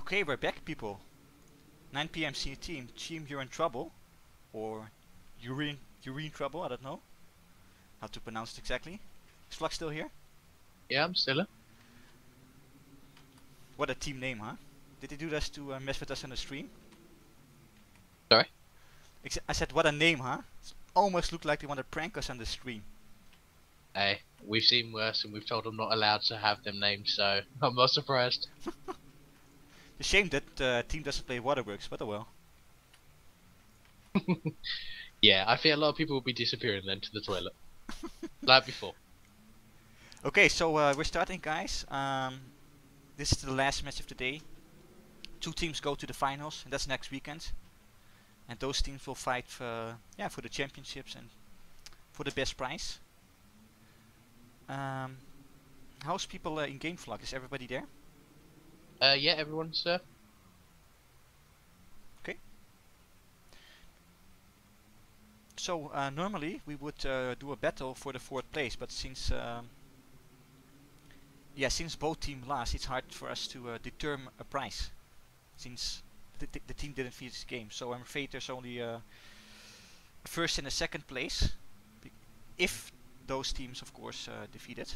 Okay, we're back, people. 9 p.m. CT, Team UrineTrouble, or UrineTrouble, I don't know how to pronounce it exactly. Is Flux still here? Yeah, I'm still here. What a team name, huh? Did they do this to mess with us on the stream? Sorry? I said, what a name, huh? It almost looked like they want to prank us on the stream. Hey, we've seen worse and we've told them not allowed to have them named, so I'm not surprised. It's a shame that team doesn't play Waterworks, but oh well. Yeah, I feel a lot of people will be disappearing then to the toilet. Like before. Okay, so we're starting, guys. This is the last match of the day. 2 teams go to the finals, and that's next weekend. And those teams will fight for the championships and for the best prize. How's people in game Flug? Is everybody there? Yeah, everyone's Okay. So normally we would do a battle for the 4th place, but since both teams lost, it's hard for us to determine a prize, since the team didn't finish the game. So I'm afraid there's only a 1st and a 2nd place, if those teams, of course, defeated.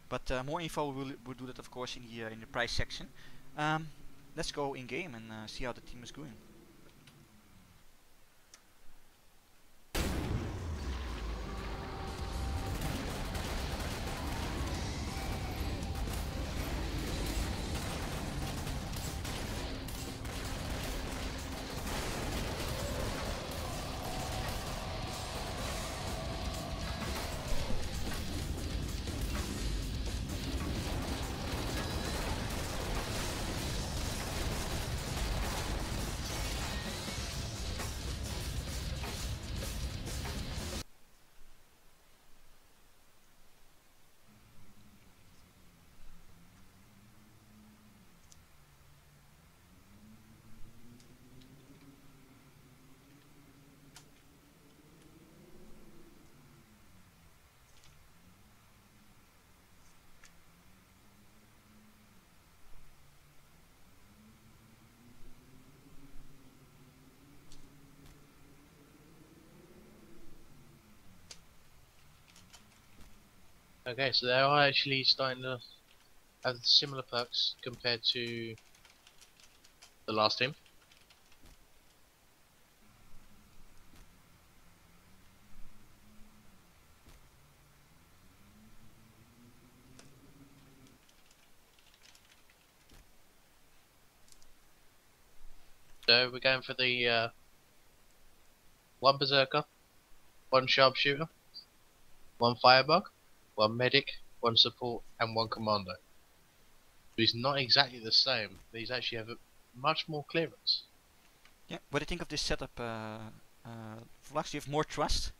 But more info we'll do that, of course, in the prize section. Let's go in game and see how the team is going. okay, so they are actually starting to have similar perks compared to the last team. So we're going for the 1 berserker, 1 sharpshooter, 1 firebug, 1 medic, 1 support, and 1 commando. It's not exactly the same. These actually have a much more clearance. Yeah. What do you think of this setup, Flux? Do you have more trust?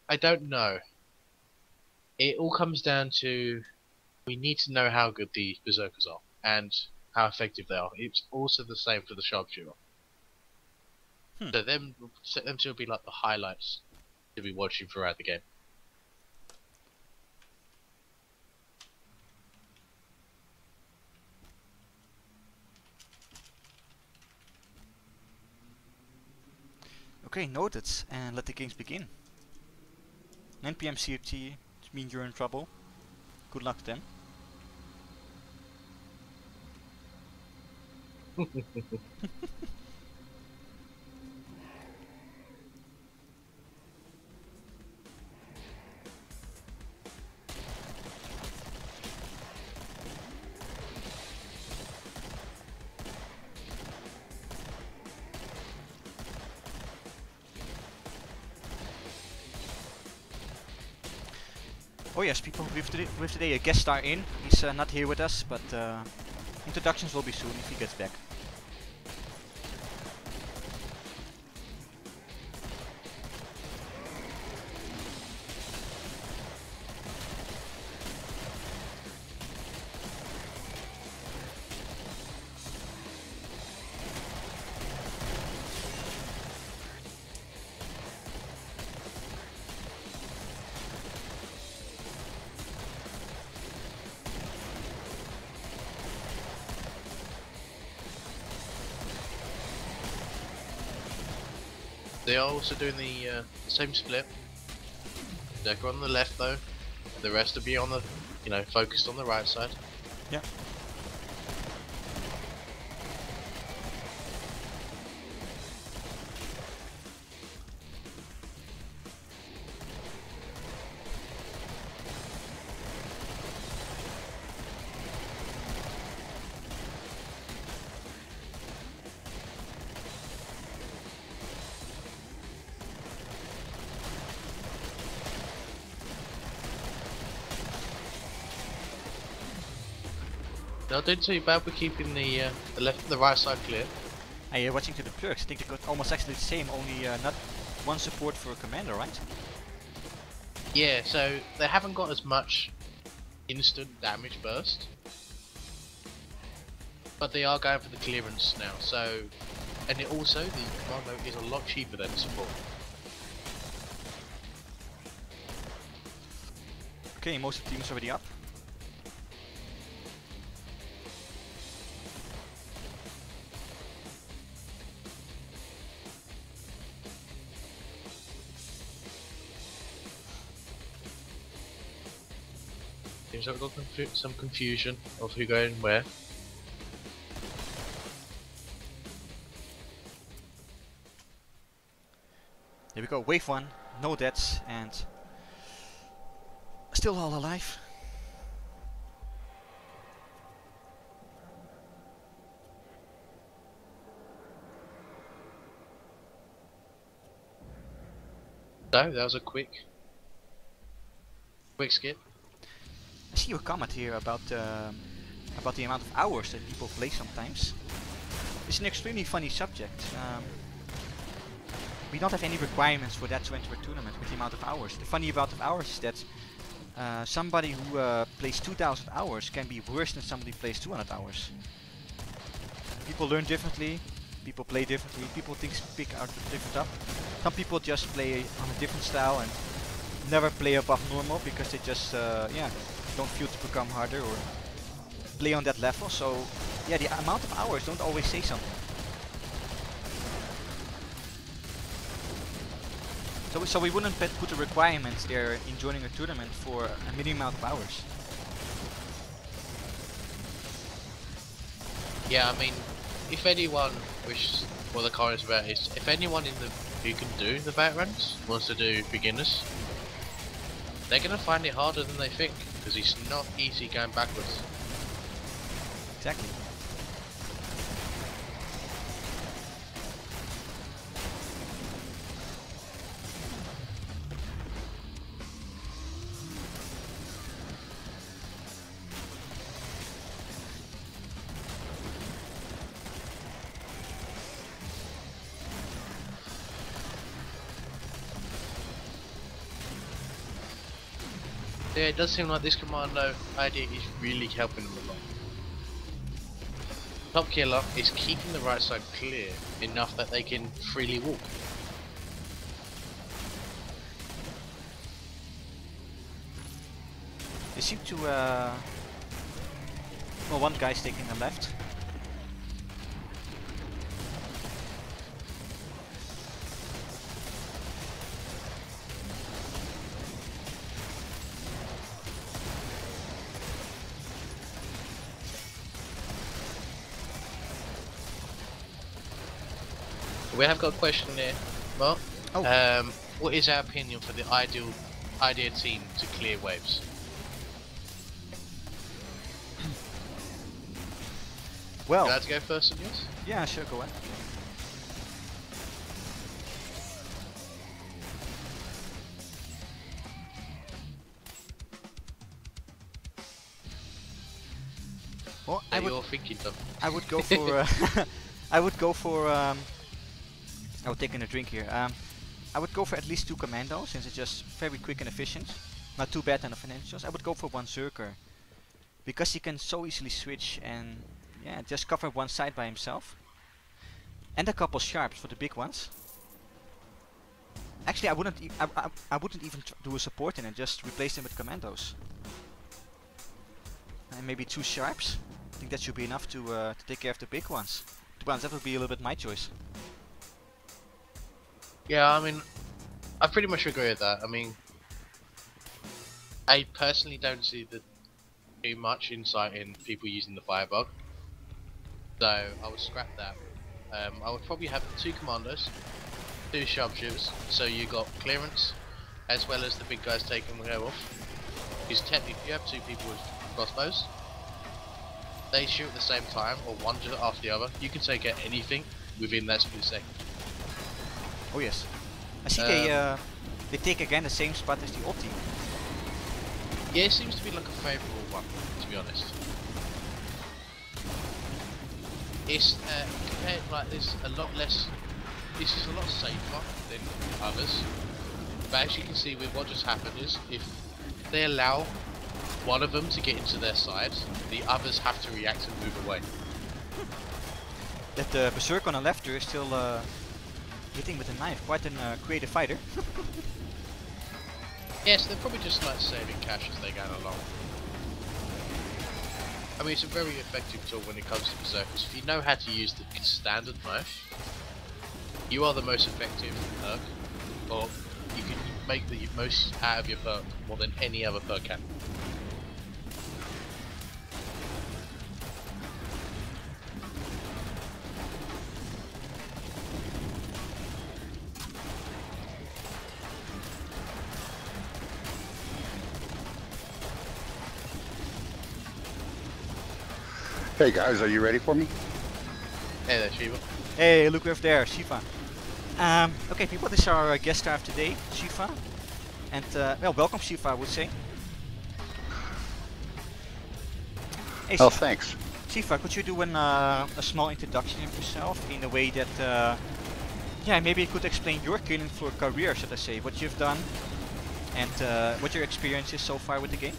I don't know. It all comes down to we need to know how good the berserkers are and how effective they are. It's also the same for the sharpshooter. So set them to be like the highlights to be watching throughout the game. Okay, noted. And let the games begin. 9 p.m. CT, it means you're in trouble. Good luck then. Oh yes, people, we have today a guest star in. He's not here with us, but introductions will be soon if he gets back. They are also doing the same split. Decker on the left though. The rest will be on the, focused on the right side. Yeah. Not doing too bad. We're keeping the left and the right side clear. Hey, watching to the perks, I think they got almost actually the same, only not one support for a commander, right? Yeah, so they haven't got as much instant damage burst, but they are going for the clearance now. So, and it also the commando is a lot cheaper than support. Okay, most of the team's already up. Seems like we've got some confusion of who going where. Here we go, wave 1, no deaths, and still all alive. So that was a quick skip. I see your comment here about the amount of hours that people play sometimes. It's an extremely funny subject. We don't have any requirements for that to enter a tournament with the amount of hours. The funny amount of hours is that somebody who plays 2000 hours can be worse than somebody who plays 200 hours. People learn differently, people play differently, people pick out different up. Some people just play on a different style and never play above normal because they just don't feel to become harder or play on that level. So yeah, the amount of hours don't always say something. So we wouldn't put a requirement there in joining a tournament for a minimum amount of hours. Yeah, I mean, if anyone, which what the comment is about is, if anyone who can do the back runs wants to do beginners, they're gonna find it harder than they think because it's not easy going backwards. Exactly. Yeah, it does seem like this commando idea is really helping them a lot. Top Killer is keeping the right side clear enough that they can freely walk. They seem to well, one guy's taking the left. We have got a question there, Mark. Oh. What is our opinion for the ideal team to clear waves? Well. Glad to go first on yours? Yeah, sure, go ahead. Well, I would go for I would take in a drink here. I would go for at least 2 commandos since it's just very quick and efficient. Not too bad on the financials. I would go for 1 Zerker because he can so easily switch and yeah, just cover one side by himself. And a couple sharps for the big ones. Actually, I wouldn't even do a support in it. Just replace them with commandos. And maybe 2 sharps. I think that should be enough to take care of the big ones. To be honest, that would be a little bit my choice. Yeah, I mean, I pretty much agree with that. I mean, I personally don't see too much insight in people using the firebug, so I would scrap that. I would probably have 2 commandos, 2 sharpshooters, so you got clearance, as well as the big guys taking the off. Because technically, if you have 2 people with crossbows, they shoot at the same time, or one just after the other. You can take out anything within that split second. Oh yes. I see they take again the same spot as the old team. Yeah, it seems to be like a favourable one, to be honest. It's compared like this a lot less. This is a lot safer than others. But as you can see, with what just happened is if they allow one of them to get into their side, the others have to react and move away. That berserk on the left there is still hitting with a knife. Quite a creative fighter. Yes, they're probably just like saving cash as they go along. I mean, it's a very effective tool when it comes to berserkers. If you know how to use the standard knife, you are the most effective perk, or you can make the most out of your perk more than any other perk can. Hey guys, are you ready for me? Hey there, Shiva. Hey, look who's there, Shiva. Okay, people, this is our guest star of today, Shiva. And well, welcome, Shiva, I would say. Hey, Oh, thanks. Shiva, could you do a small introduction of yourself in a way that, yeah, maybe you could explain your killing for career, should I say, what you've done, and what your experience is so far with the game?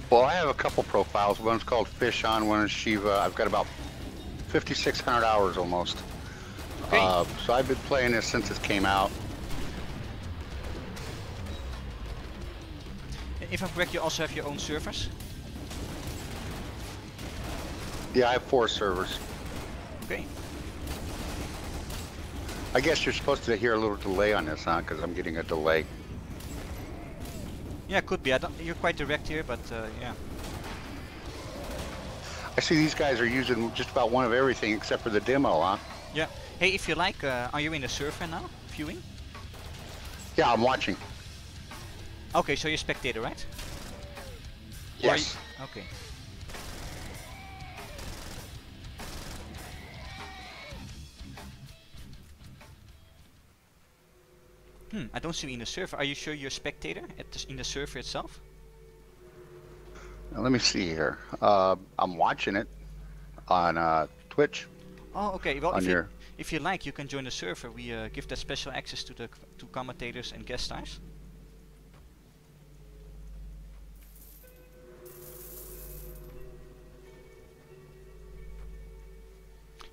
Well, I have a couple profiles. One's called Fish On, one is Shiva. I've got about 5,600 hours almost. Okay. So I've been playing this since it came out. If I'm correct, you also have your own servers? Yeah, I have 4 servers. Okay. I guess you're supposed to hear a little delay on this, huh? Because I'm getting a delay. Yeah, could be. You're quite direct here, but yeah. I see these guys are using just about one of everything except for the demo, huh? Yeah. Hey, if you like, are you in the server now, viewing? Yeah, I'm watching. Okay, so you're spectator, right? Yes. Okay. I don't see you in the server. Are you sure you're a spectator in the server itself? Now, let me see here. I'm watching it on Twitch. Oh, okay. Well, On if you like, you can join the server. We give that special access to the commentators and guest stars.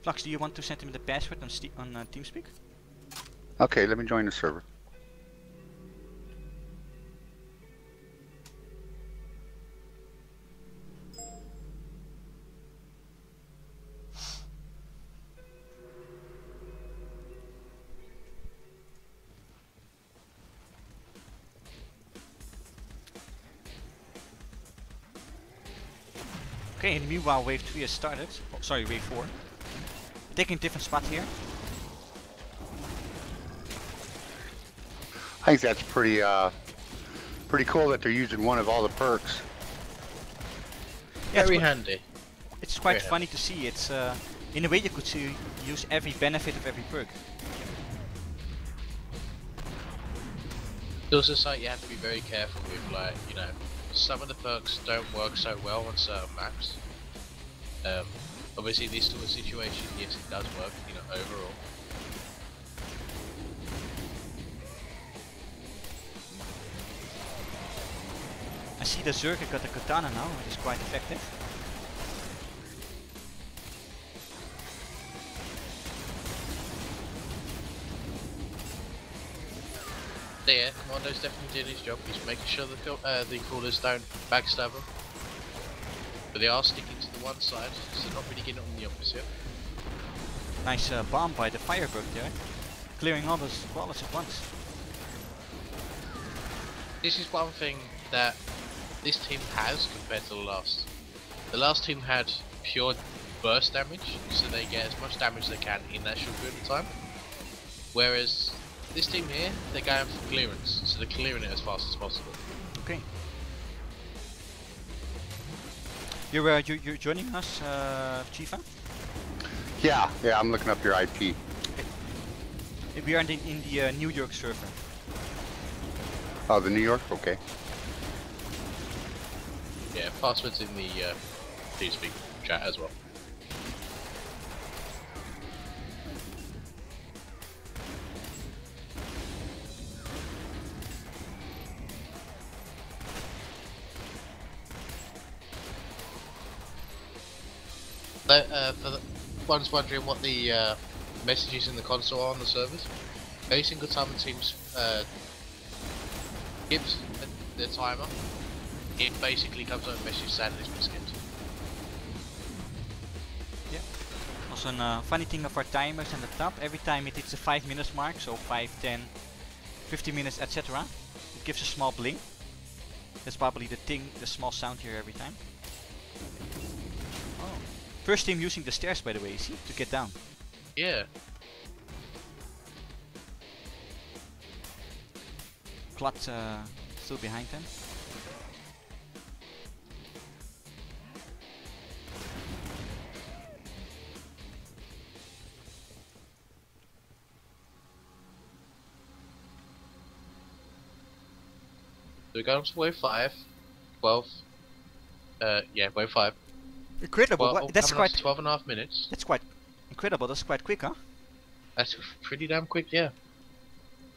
Flux, do you want to send him the password on TeamSpeak? Okay, let me join the server. Okay, and meanwhile wave 3 has started. Oh, sorry, wave 4. Taking a different spot here. I think that's pretty cool that they're using one of all the perks. Yeah, Very handy. It's quite Very funny to see. It's in a way you could use every benefit of every perk. It's also something you have to be very careful with, like, you know, some of the perks don't work so well on certain maps. Obviously this sort of situation, yes, it does work, you know, overall. I see the Zerker got a katana now, which is quite effective. Yeah, Commando's definitely doing his job. He's making sure the crawlers don't backstab him. But they are sticking to the one side, so not really getting on the opposite. Nice bomb by the Firebird there. Clearing all those crawlers at once. This is one thing that this team has compared to the last. The last team had pure burst damage, so they get as much damage as they can in that short period of time. Whereas this team here, they're going for clearance, so they're clearing it as fast as possible. Okay. You're joining us, Chifa? Yeah, I'm looking up your IP. We are in the New York server. Oh, the New York? Okay. Yeah, password's in the TeamSpeak chat as well. For the ones wondering what the messages in the console are on the servers, every single time the team skips the timer, it basically comes up with a message saying it's been skipped. Yeah. Also a funny thing of our timers on the top, every time it hits the 5 minutes mark, so 5, 10, 50 minutes, etc. It gives a small blink. That's probably the small sound here every time. Oh. First team using the stairs, by the way, see, to get down. Yeah. Clot still behind them. So we go up to wave 5, 12, yeah, wave 5. Incredible, Well, that's coming up quite... to 12.5 minutes. That's quite incredible, that's quite quick, huh? That's pretty damn quick, yeah.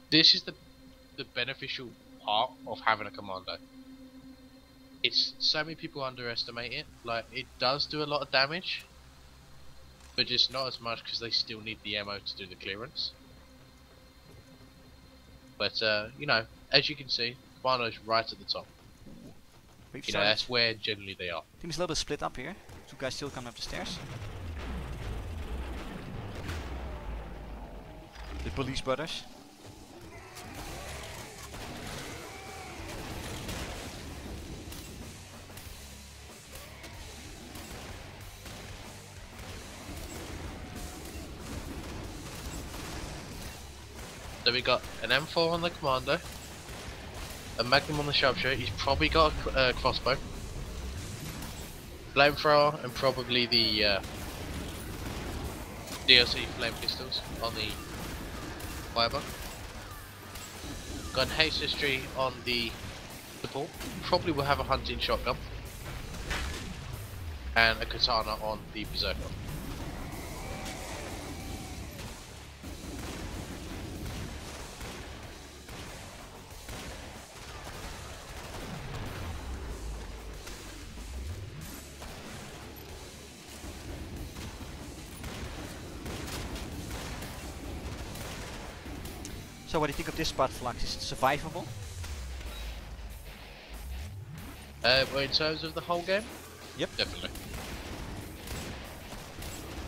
This is the beneficial part of having a commando. It's so many people underestimate it. Like, it does do a lot of damage, but just not as much because they still need the ammo to do the clearance. But you know, as you can see, commando's right at the top. You know, that's where generally they are. Team's a little bit split up here. Two guys still coming up the stairs. The police brothers. So we got an M4 on the commando, a Magnum on the sharpshooter. He's probably got a crossbow, flamethrower, and probably the DLC flame pistols on the firebug. Got an haste history on the support. Probably will have a hunting shotgun and a katana on the berserker. So what do you think of this spot, Flux? Is it survivable? Well, in terms of the whole game? Yep. Definitely.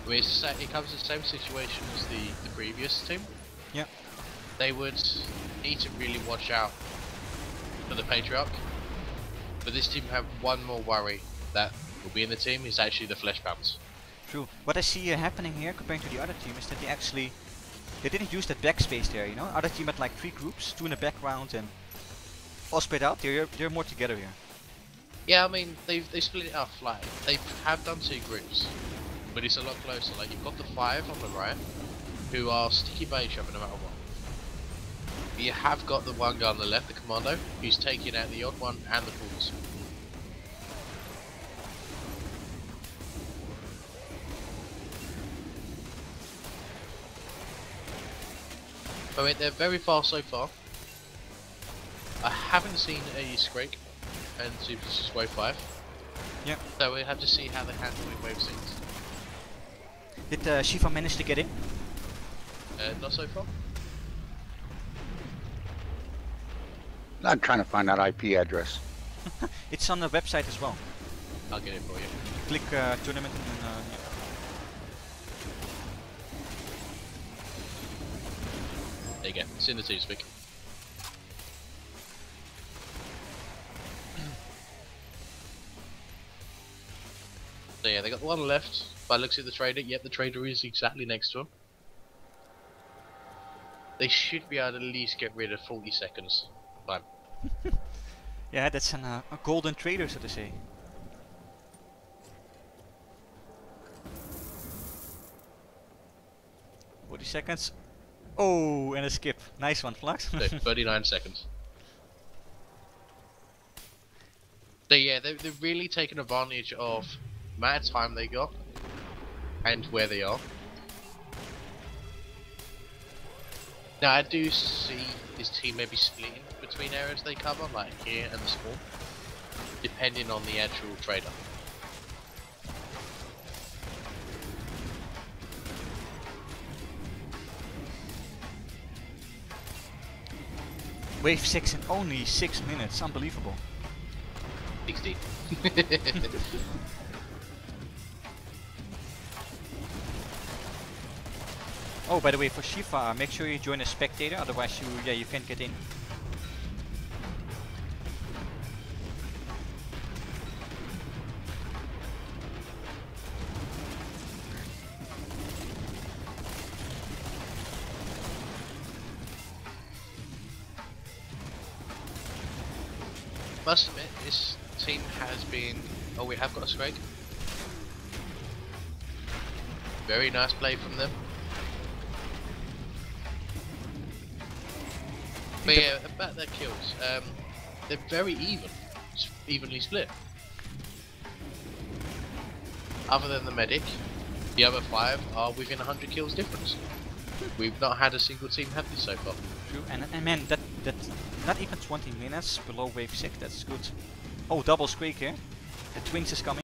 I mean, it comes in the same situation as the previous team. Yeah. They would need to really watch out for the Patriarch. But this team have one more worry that will be in the team, is actually the flesh bounce. True. What I see happening here compared to the other team is that they didn't use that backspace there, you know? Other team had like 3 groups, 2 in the background and all spread out. They're more together here. Yeah, I mean, they split it up. Like, they have done 2 groups, but it's a lot closer. Like, you've got the 5 on the right, who are sticky by each other no matter what. But you have got the one guy on the left, the commando, who's taking out the odd one and the fools. I mean, they're very far so far. I haven't seen a Scrake and Super Wave 5. Yep. So we have to see how they handle in Wave 6. Did Shiva manage to get in? Not so far. I'm trying to find that IP address. It's on the website as well. I'll get it for you. Click tournament and There you go. It's in the TeamSpeak. So yeah, they got the one left. By looks at the trader, yep, the trader is exactly next to him. They should be able to at least get rid of 40 seconds time. Yeah, that's a golden trader, so to say. $40. Oh, and a skip. Nice one, Flux. So 39 seconds. So yeah, they're really taking advantage of the amount of time they got and where they are. Now I do see this team maybe splitting between areas they cover, like here and the spawn, depending on the actual trader. Wave 6 in only 6 minutes. Unbelievable. 16. Oh, by the way, for Shiva, make sure you join as spectator, otherwise you can't get in. Must admit, this team has been... Oh, we have got a Scrag. Very nice play from them. But yeah, about their kills, they're very evenly split. Other than the medic, the other 5 are within 100 kills difference. We've not had a single team have this so far. True, and man, that not even 20 minutes below wave 6, that's good. Oh, double squeak here. The twins is coming.